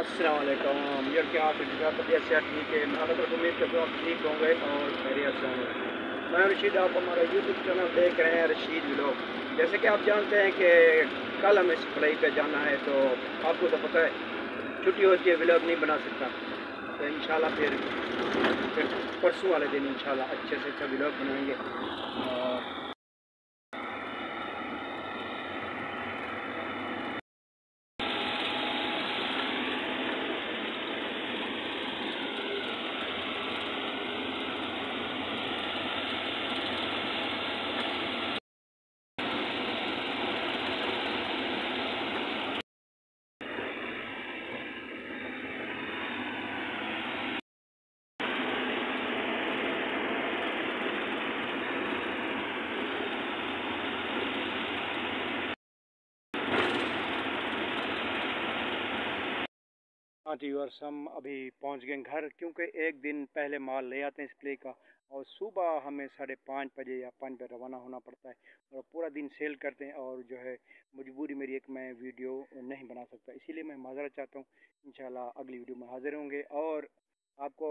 अस्सलाम वालेकुम यार, क्या आप तबीयत से ठीक है? मैं अगर उम्मीद करता हूँ आप ठीक होंगे और खैरियत से होंगे। मैं रशीद, आप हमारा यूट्यूब चैनल देख रहे हैं, रशीद व्लॉग। जैसे कि आप जानते हैं कि कल हमें सप्लाई पे जाना है, तो आपको तो पता है छुट्टी होती है, व्लॉग नहीं बना सकता। तो इंशाल्लाह फिर परसों वाले दिन इंशाल्लाह अच्छे से अच्छा व्लॉग बनाएंगे। और हाँ जी, और हम अभी पहुंच गए घर, क्योंकि एक दिन पहले माल ले आते हैं इस प्ले का, और सुबह हमें 5:30 या 5 बजे रवाना होना पड़ता है और पूरा दिन सेल करते हैं। और जो है मजबूरी मेरी एक, मैं वीडियो नहीं बना सकता, इसीलिए मैं माजरत चाहता हूँ। इंशाल्लाह अगली वीडियो में हाजिर होंगे। और आपको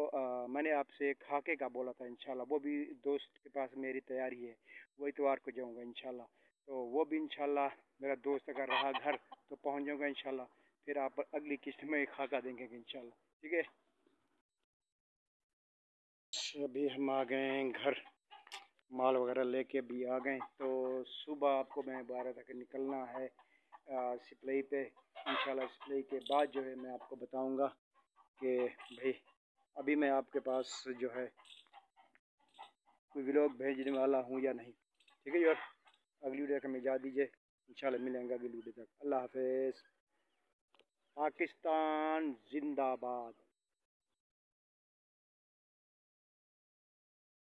मैंने आपसे खाके का बोला था, इंशाल्लाह वो भी दोस्त के पास मेरी तैयारी है, वो इतवार को जाऊँगा इंशाल्लाह। तो वो भी इंशाल्लाह मेरा दोस्त अगर रहा घर तो पहुँच जाऊँगा इंशाल्लाह। फिर आप अगली किस्त में खाका देंगे इंशाल्लाह, ठीक है। अभी हम आ गए हैं घर, माल वगैरह लेके अभी आ गए। तो सुबह आपको मैं 12 तक निकलना है सप्लाई पे इंशाल्लाह। सप्लाई के बाद जो है मैं आपको बताऊंगा कि भाई अभी मैं आपके पास जो है कोई व्लॉग भेजने वाला हूँ या नहीं, ठीक है यार। अगली वीडियो का इजाज़त दीजिए, इंशाल्लाह मिलेंगे अगली वीडियो तक। अल्लाह हाफिज़। पाकिस्तान जिंदाबाद।